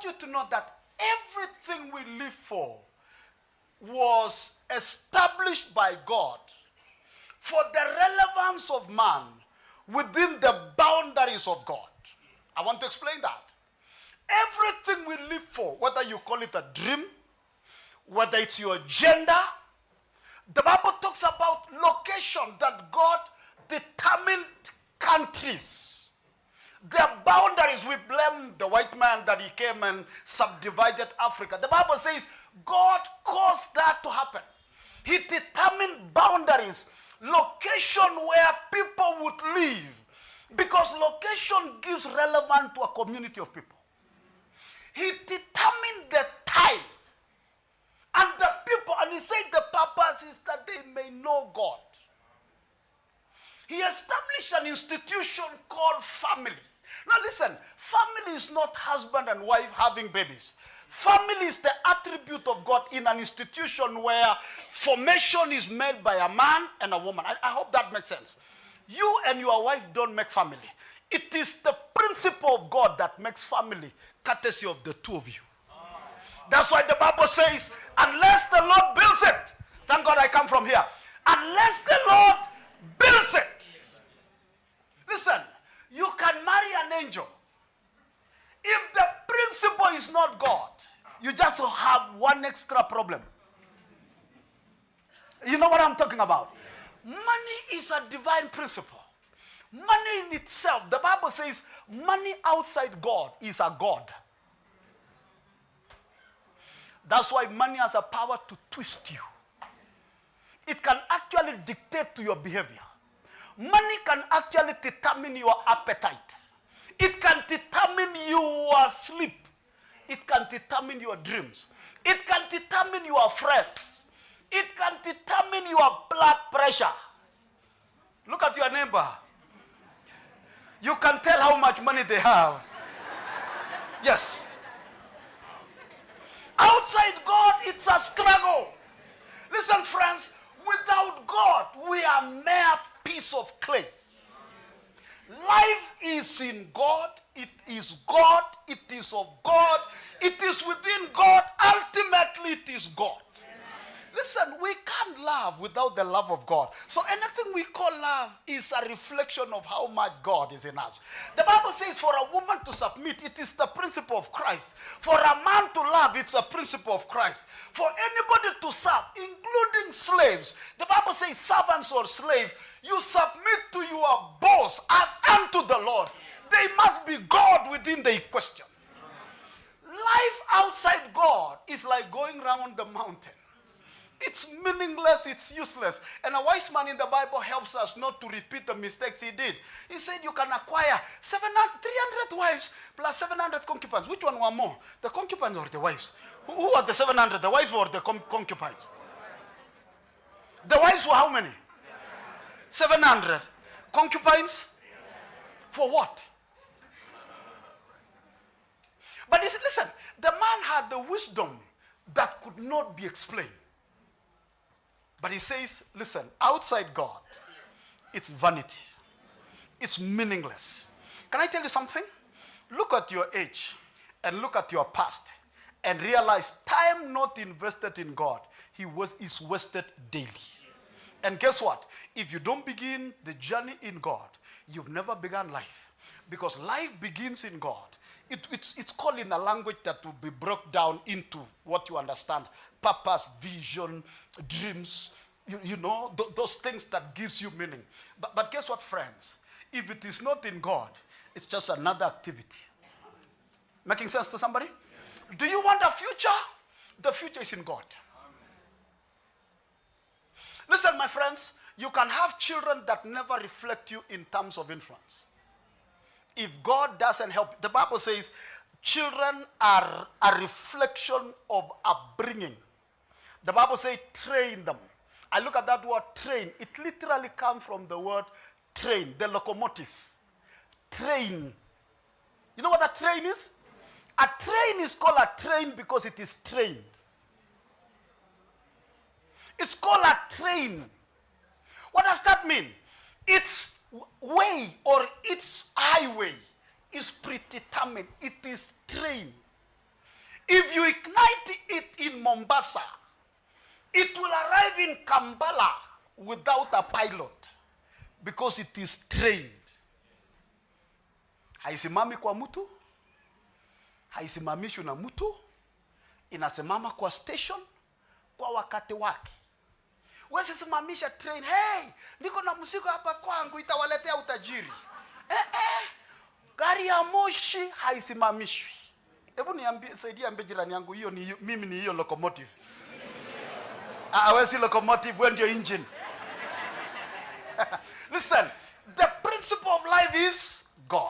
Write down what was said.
want you to know that everything we live for was established by God for the relevance of man within the boundaries of God. I want to explain that. Everything we live for, whether you call it a dream, whether it's your gender, the Bible talks about location, that God determined countries. Their boundaries. We blame the white man that he came and subdivided Africa. The Bible says God caused that to happen. He determined boundaries, location where people would live, because location gives relevance to a community of people. He determined the time and the people, and he said the purpose is that they may know God. He established an institution called family. Now listen, family is not husband and wife having babies. Family is the attribute of God in an institution where formation is made by a man and a woman. I hope that makes sense. You and your wife don't make family. It is the principle of God that makes family, courtesy of the two of you. That's why the Bible says, unless the Lord builds it, thank God I come from here. Unless the Lord builds it. Listen, you can marry an angel. If the principle is not God, you just have one extra problem. You know what I'm talking about? Money is a divine principle. Money in itself, the Bible says, money outside God is a god. That's why money has a power to twist you. It can actually dictate to your behavior. Money can actually determine your appetite. It can determine your sleep. It can determine your dreams. It can determine your friends. It can determine your blood pressure. Look at your neighbor. You can tell how much money they have. Yes. Outside God, it's a struggle. Listen, friends, without God, we are mere piece of clay. Life is in God. It is God. It is of God. It is within God. Ultimately, it is God. Listen, we can't love without the love of God. So anything we call love is a reflection of how much God is in us. The Bible says for a woman to submit, it is the principle of Christ. For a man to love, it's a principle of Christ. For anybody to serve, including slaves, the Bible says servants or slaves, you submit to your boss as unto the Lord. They must be God within the equation. Life outside God is like going around the mountain. It's meaningless, it's useless. And a wise man in the Bible helps us not to repeat the mistakes he did. He said you can acquire 300 wives plus 700 concubines. Which one were more? The concubines or the wives? Who are the 700? The wives or the concubines? The wives were how many? 700. Concubines? For what? But listen, the man had the wisdom that could not be explained. But he says, listen, outside God, it's vanity. It's meaningless. Can I tell you something? Look at your age and look at your past and realize time not invested in God is wasted daily. And guess what? If you don't begin the journey in God, you've never begun life. Because life begins in God. It's called in a language that will be broke down into what you understand. Purpose, vision, dreams, you know, those things that gives you meaning. But guess what, friends? If it is not in God, it's just another activity. Making sense to somebody? Yeah. Do you want a future? The future is in God. Listen, my friends, you can have children that never reflect you in terms of influence. If God doesn't help, the Bible says children are a reflection of upbringing. The Bible says train them. I look at that word train. It literally comes from the word train, the locomotive. Train. You know what a train is? A train is called a train because it is trained. It's called a train. What does that mean? Its way or its highway is predetermined. It is trained. If you ignite it in Mombasa, it will arrive in Kampala without a pilot because it is trained. Haisimami kwa mtu, haisimamishwi na mtu, inasimama kwa station kwa wakati wake. Wewe simamisha train, hey, niko na mzigo hapa kwangu itawaletea utajiri. Gari ya moshi haisimamishwi. Hebu niambie, saidia jirani yangu, hiyo ni mimi, ni hiyo locomotive. Wewe si locomotive, wewe ndio engine. Listen, the principle of life is God.